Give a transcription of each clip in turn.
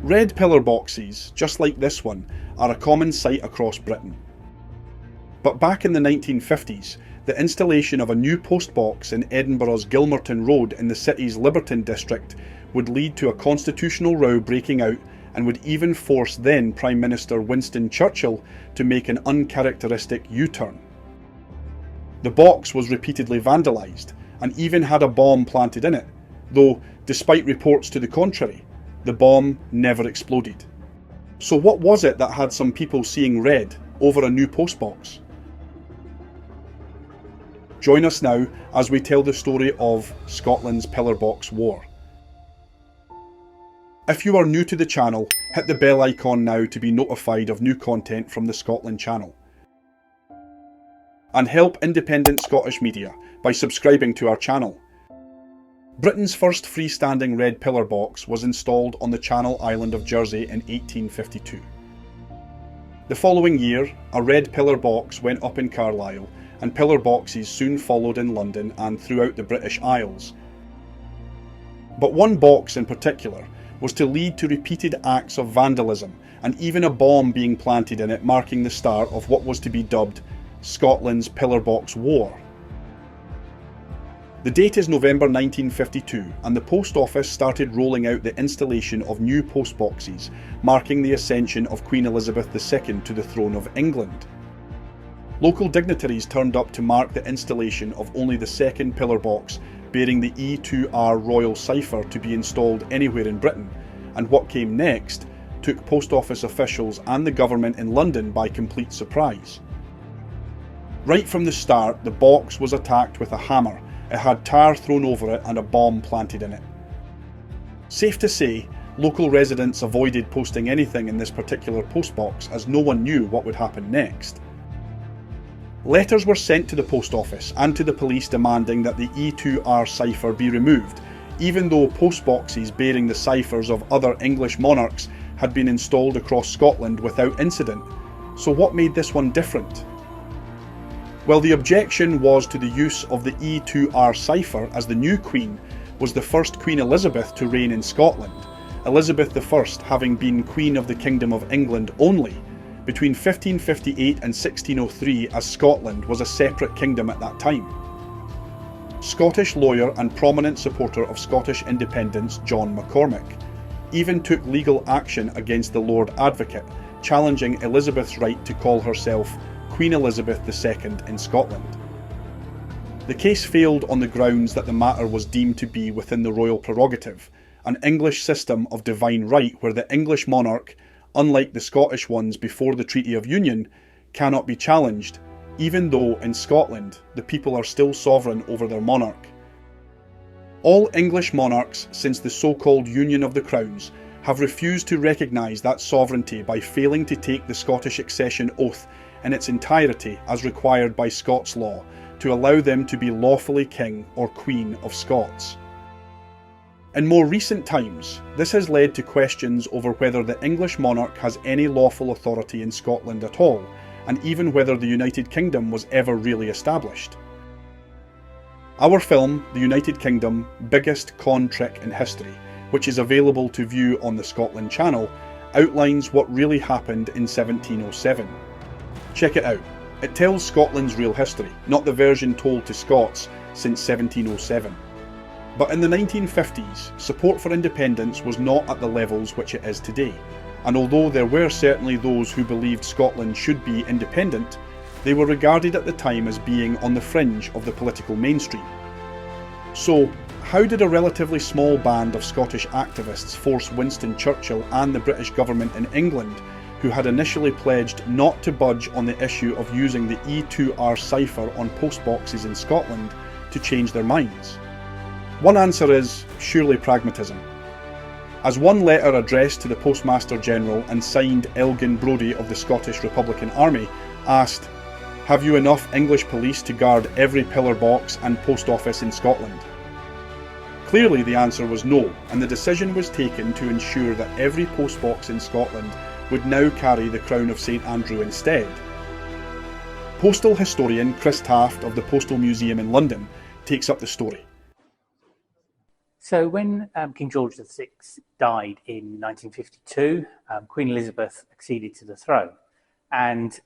Red pillar boxes, just like this one, are a common sight across Britain. But back in the 1950s, the installation of a new postbox in Edinburgh's Gilmerton Road in the city's Liberton district would lead to a constitutional row breaking out and would even force then Prime Minister Winston Churchill to make an uncharacteristic U-turn. The box was repeatedly vandalised and even had a bomb planted in it, though, despite reports to the contrary, the bomb never exploded. So what was it that had some people seeing red over a new postbox? Join us now as we tell the story of Scotland's Pillar Box War. If you are new to the channel, hit the bell icon now to be notified of new content from the Scotland channel. And help independent Scottish media by subscribing to our channel. Britain's first freestanding red pillar box was installed on the Channel island of Jersey in 1852. The following year, a red pillar box went up in Carlisle, and pillar boxes soon followed in London and throughout the British Isles. But one box in particular was to lead to repeated acts of vandalism and even a bomb being planted in it, marking the start of what was to be dubbed Scotland's Pillar Box War. The date is November 1952 and the post office started rolling out the installation of new postboxes, marking the ascension of Queen Elizabeth II to the throne of England. Local dignitaries turned up to mark the installation of only the second pillar box bearing the E2R Royal Cipher to be installed anywhere in Britain, and what came next took post office officials and the government in London by complete surprise. Right from the start, the box was attacked with a hammer. It had tar thrown over it and a bomb planted in it. Safe to say, local residents avoided posting anything in this particular postbox as no one knew what would happen next. Letters were sent to the post office and to the police demanding that the E2R cipher be removed, even though postboxes bearing the ciphers of other English monarchs had been installed across Scotland without incident. So what made this one different? Well, the objection was to the use of the E2R cipher, as the new Queen was the first Queen Elizabeth to reign in Scotland, Elizabeth I having been Queen of the Kingdom of England only between 1558 and 1603, as Scotland was a separate kingdom at that time. Scottish lawyer and prominent supporter of Scottish independence John McCormack even took legal action against the Lord Advocate, challenging Elizabeth's right to call herself Queen Elizabeth II in Scotland. The case failed on the grounds that the matter was deemed to be within the royal prerogative, an English system of divine right where the English monarch, unlike the Scottish ones before the Treaty of Union, cannot be challenged, even though in Scotland the people are still sovereign over their monarch. All English monarchs since the so-called Union of the Crowns have refused to recognise that sovereignty by failing to take the Scottish Accession oath in its entirety as required by Scots law to allow them to be lawfully King or Queen of Scots. In more recent times, this has led to questions over whether the English monarch has any lawful authority in Scotland at all, and even whether the United Kingdom was ever really established. Our film, The United Kingdom, Biggest Con Trick in History, which is available to view on the Scotland channel, outlines what really happened in 1707. Check it out. It tells Scotland's real history, not the version told to Scots since 1707. But in the 1950s, support for independence was not at the levels which it is today, and although there were certainly those who believed Scotland should be independent, they were regarded at the time as being on the fringe of the political mainstream. So, how did a relatively small band of Scottish activists force Winston Churchill and the British government in England, who had initially pledged not to budge on the issue of using the E2R cipher on postboxes in Scotland, to change their minds? One answer is surely pragmatism. As one letter addressed to the Postmaster General and signed Elgin Brodie of the Scottish Republican Army asked, "Have you enough English police to guard every pillar box and post office in Scotland?" Clearly the answer was no, and the decision was taken to ensure that every postbox in Scotland would now carry the crown of St Andrew instead. Postal historian Chris Taft of the Postal Museum in London takes up the story. So when King George VI died in 1952, Queen Elizabeth acceded to the throne. And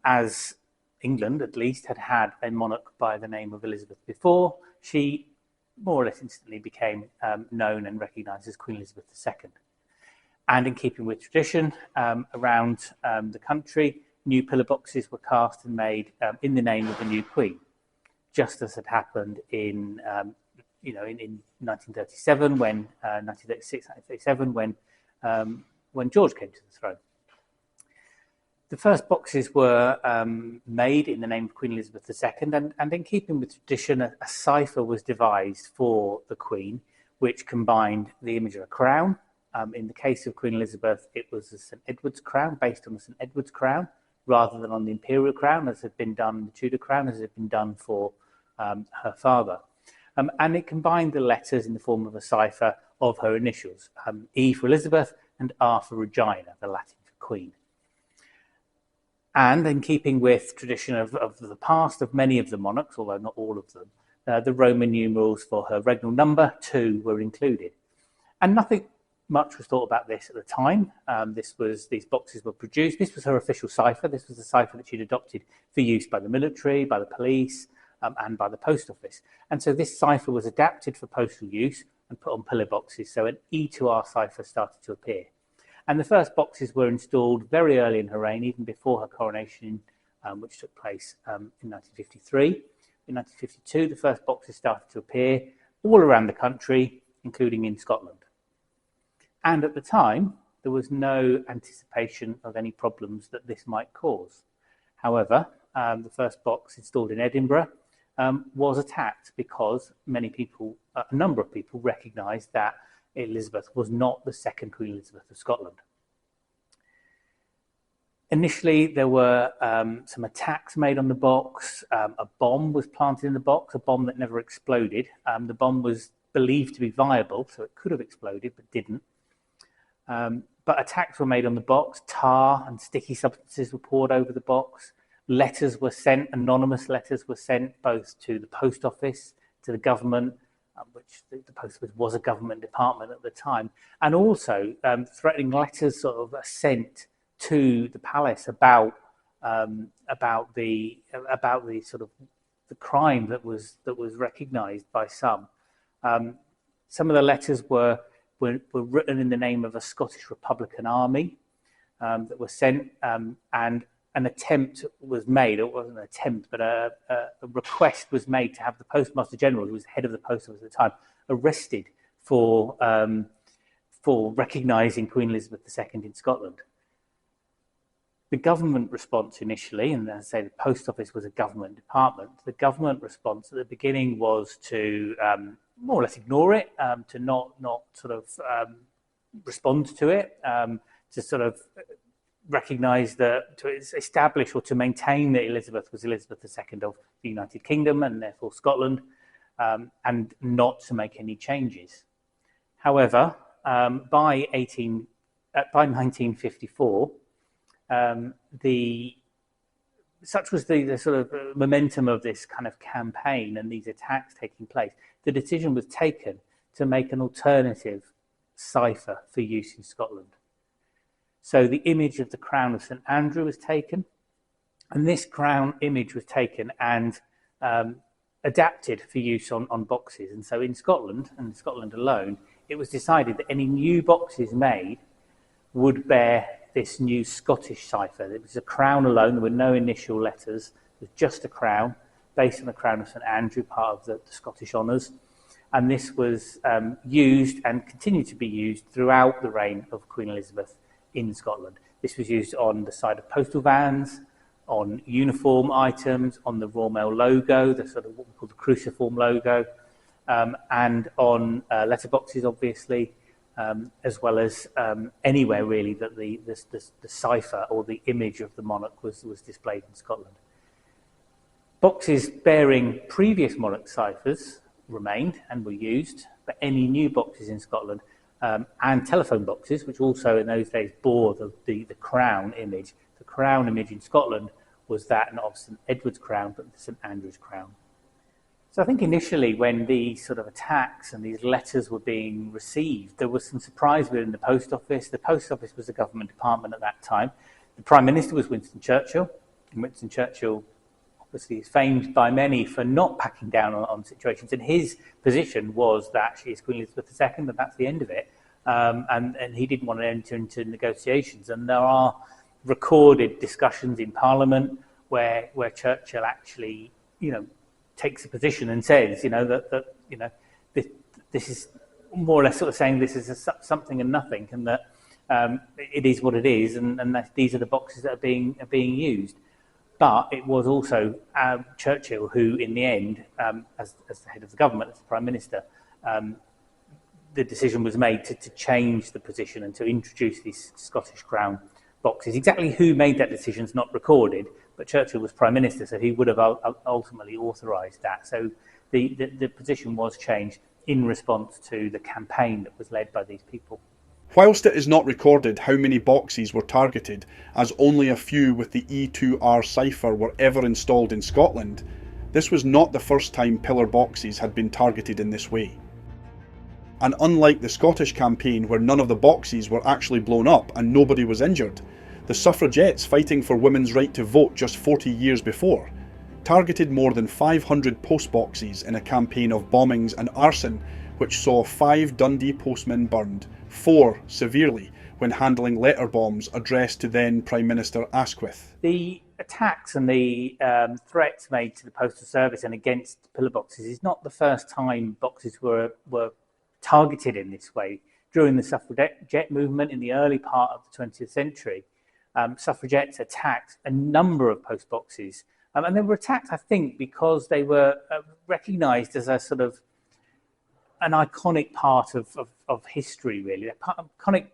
as England, at least, had had a monarch by the name of Elizabeth before, she more or less instantly became known and recognised as Queen Elizabeth II. And in keeping with tradition, around the country, new pillar boxes were cast and made in the name of the new Queen, just as had happened in 1937, when 1936, 1937, when George came to the throne. The first boxes were made in the name of Queen Elizabeth II, and in keeping with tradition, a cipher was devised for the Queen, which combined the image of a crown. In the case of Queen Elizabeth, it was a St Edward's crown, based on the St Edward's crown, rather than on the imperial crown, as had been done, the Tudor crown, as had been done for her father. And it combined the letters in the form of a cipher of her initials, E for Elizabeth and R for Regina, the Latin for Queen. And in keeping with tradition of the past of many of the monarchs, although not all of them, the Roman numerals for her regnal number, 2, were included. And nothing much was thought about this at the time. These boxes were produced. This was her official cipher. This was the cipher that she'd adopted for use by the military, by the police, and by the post office. And so this cipher was adapted for postal use and put on pillar boxes. So an E to R cipher started to appear. And the first boxes were installed very early in her reign, even before her coronation, which took place in 1953. In 1952, the first boxes started to appear all around the country, including in Scotland. And at the time, there was no anticipation of any problems that this might cause. However, the first box installed in Edinburgh was attacked because a number of people recognised that Elizabeth was not the second Queen Elizabeth of Scotland. Initially, there were some attacks made on the box. A bomb was planted in the box, a bomb that never exploded. The bomb was believed to be viable, so it could have exploded, but didn't. But attacks were made on the box. Tar and sticky substances were poured over the box. Letters were sent, anonymous letters were sent both to the post office, to the government, which the post office was a government department at the time, and also threatening letters sort of sent to the palace about the sort of the crime that was recognised by some. Some of the letters were written in the name of a Scottish Republican army that were sent, and an attempt was made. It wasn't an attempt, but a request was made to have the Postmaster General, who was head of the post office at the time, arrested for recognising Queen Elizabeth II in Scotland. The government response initially, and as I say, the post office was a government department, the government response at the beginning was to more or less ignore it, to not sort of respond to it, to sort of recognise that, to establish or to maintain that Elizabeth was Elizabeth II of the United Kingdom and therefore Scotland, and not to make any changes. However, by 1954, such was the sort of momentum of this kind of campaign and these attacks taking place, the decision was taken to make an alternative cipher for use in Scotland. So the image of the crown of St Andrew was taken, and this crown image was taken and adapted for use on boxes. And so in Scotland, and Scotland alone, it was decided that any new boxes made would bear this new Scottish cipher. It was a crown alone, there were no initial letters, it was just a crown, based on the crown of St Andrew, part of the Scottish honours. And this was used and continued to be used throughout the reign of Queen Elizabeth in Scotland. This was used on the side of postal vans, on uniform items, on the Royal Mail logo, the sort of what we call the cruciform logo, and on letterboxes, obviously, as well as anywhere really that the cipher or the image of the monarch was displayed in Scotland. Boxes bearing previous monarch ciphers remained and were used, but any new boxes in Scotland and telephone boxes, which also in those days bore the crown image. The crown image in Scotland was that not of St Edward's crown, but the St Andrew's crown. So I think initially when these sort of attacks and these letters were being received, there was some surprise within the Post Office. The Post Office was a government department at that time. The Prime Minister was Winston Churchill. And Winston Churchill obviously is famed by many for not backing down on situations. And his position was that she is Queen Elizabeth II, and that's the end of it. And he didn't want to enter into negotiations. And there are recorded discussions in Parliament where Churchill actually, takes a position and says, that this is more or less sort of saying this is something and nothing, and that it is what it is, and that these are the boxes that are being used. But it was also Churchill who, in the end, as the head of the government, as the Prime Minister, the decision was made to change the position and to introduce these Scottish Crown boxes. Exactly who made that decision is not recorded, but Churchill was Prime Minister, so he would have ultimately authorised that. So the position was changed in response to the campaign that was led by these people. Whilst it is not recorded how many boxes were targeted, as only a few with the E2R cipher were ever installed in Scotland, this was not the first time pillar boxes had been targeted in this way. And unlike the Scottish campaign where none of the boxes were actually blown up and nobody was injured, the Suffragettes fighting for women's right to vote just 40 years before targeted more than 500 postboxes in a campaign of bombings and arson which saw 5 Dundee postmen burned, 4 severely when handling letter bombs addressed to then Prime Minister Asquith. The attacks and the threats made to the postal service and against pillar boxes is not the first time boxes were targeted in this way. During the Suffragette movement in the early part of the 20th century, Suffragettes attacked a number of post boxes. And they were attacked, I think, because they were recognised as a sort of an iconic part of history, really. Iconic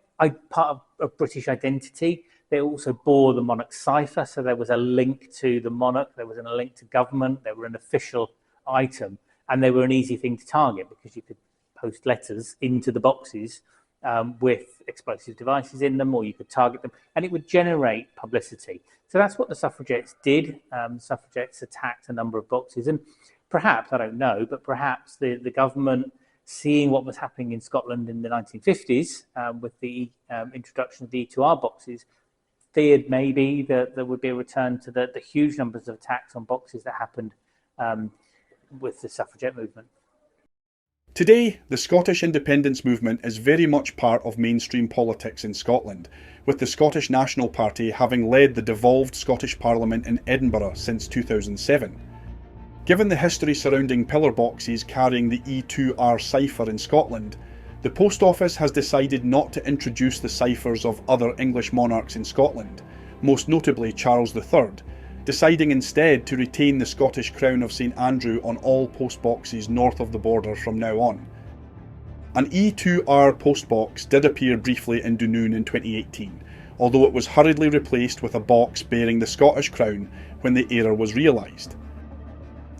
part of British identity. They also bore the monarch cipher, so there was a link to the monarch, there was a link to government, they were an official item, and they were an easy thing to target because you could post letters into the boxes with explosive devices in them, or you could target them, and it would generate publicity. So that's what the Suffragettes did. Suffragettes attacked a number of boxes, and perhaps, I don't know, but perhaps the government, seeing what was happening in Scotland in the 1950s with the introduction of the E2R boxes, feared maybe that there would be a return to the huge numbers of attacks on boxes that happened with the suffragette movement. Today, the Scottish independence movement is very much part of mainstream politics in Scotland, with the Scottish National Party having led the devolved Scottish Parliament in Edinburgh since 2007. Given the history surrounding pillar boxes carrying the E2R cipher in Scotland, the Post Office has decided not to introduce the ciphers of other English monarchs in Scotland, most notably Charles III, deciding instead to retain the Scottish Crown of St Andrew on all postboxes north of the border from now on. An E2R postbox did appear briefly in Dunoon in 2018, although it was hurriedly replaced with a box bearing the Scottish Crown when the error was realised.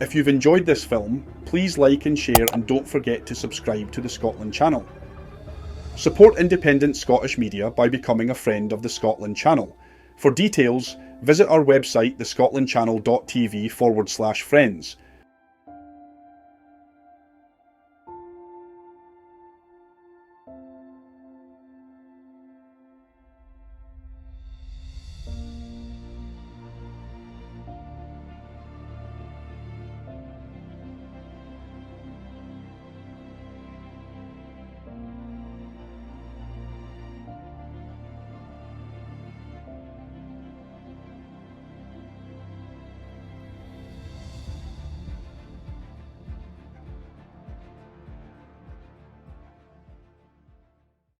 If you've enjoyed this film, please like and share, and don't forget to subscribe to the Scotland channel. Support independent Scottish media by becoming a friend of the Scotland channel. For details, visit our website thescotlandchannel.tv/friends,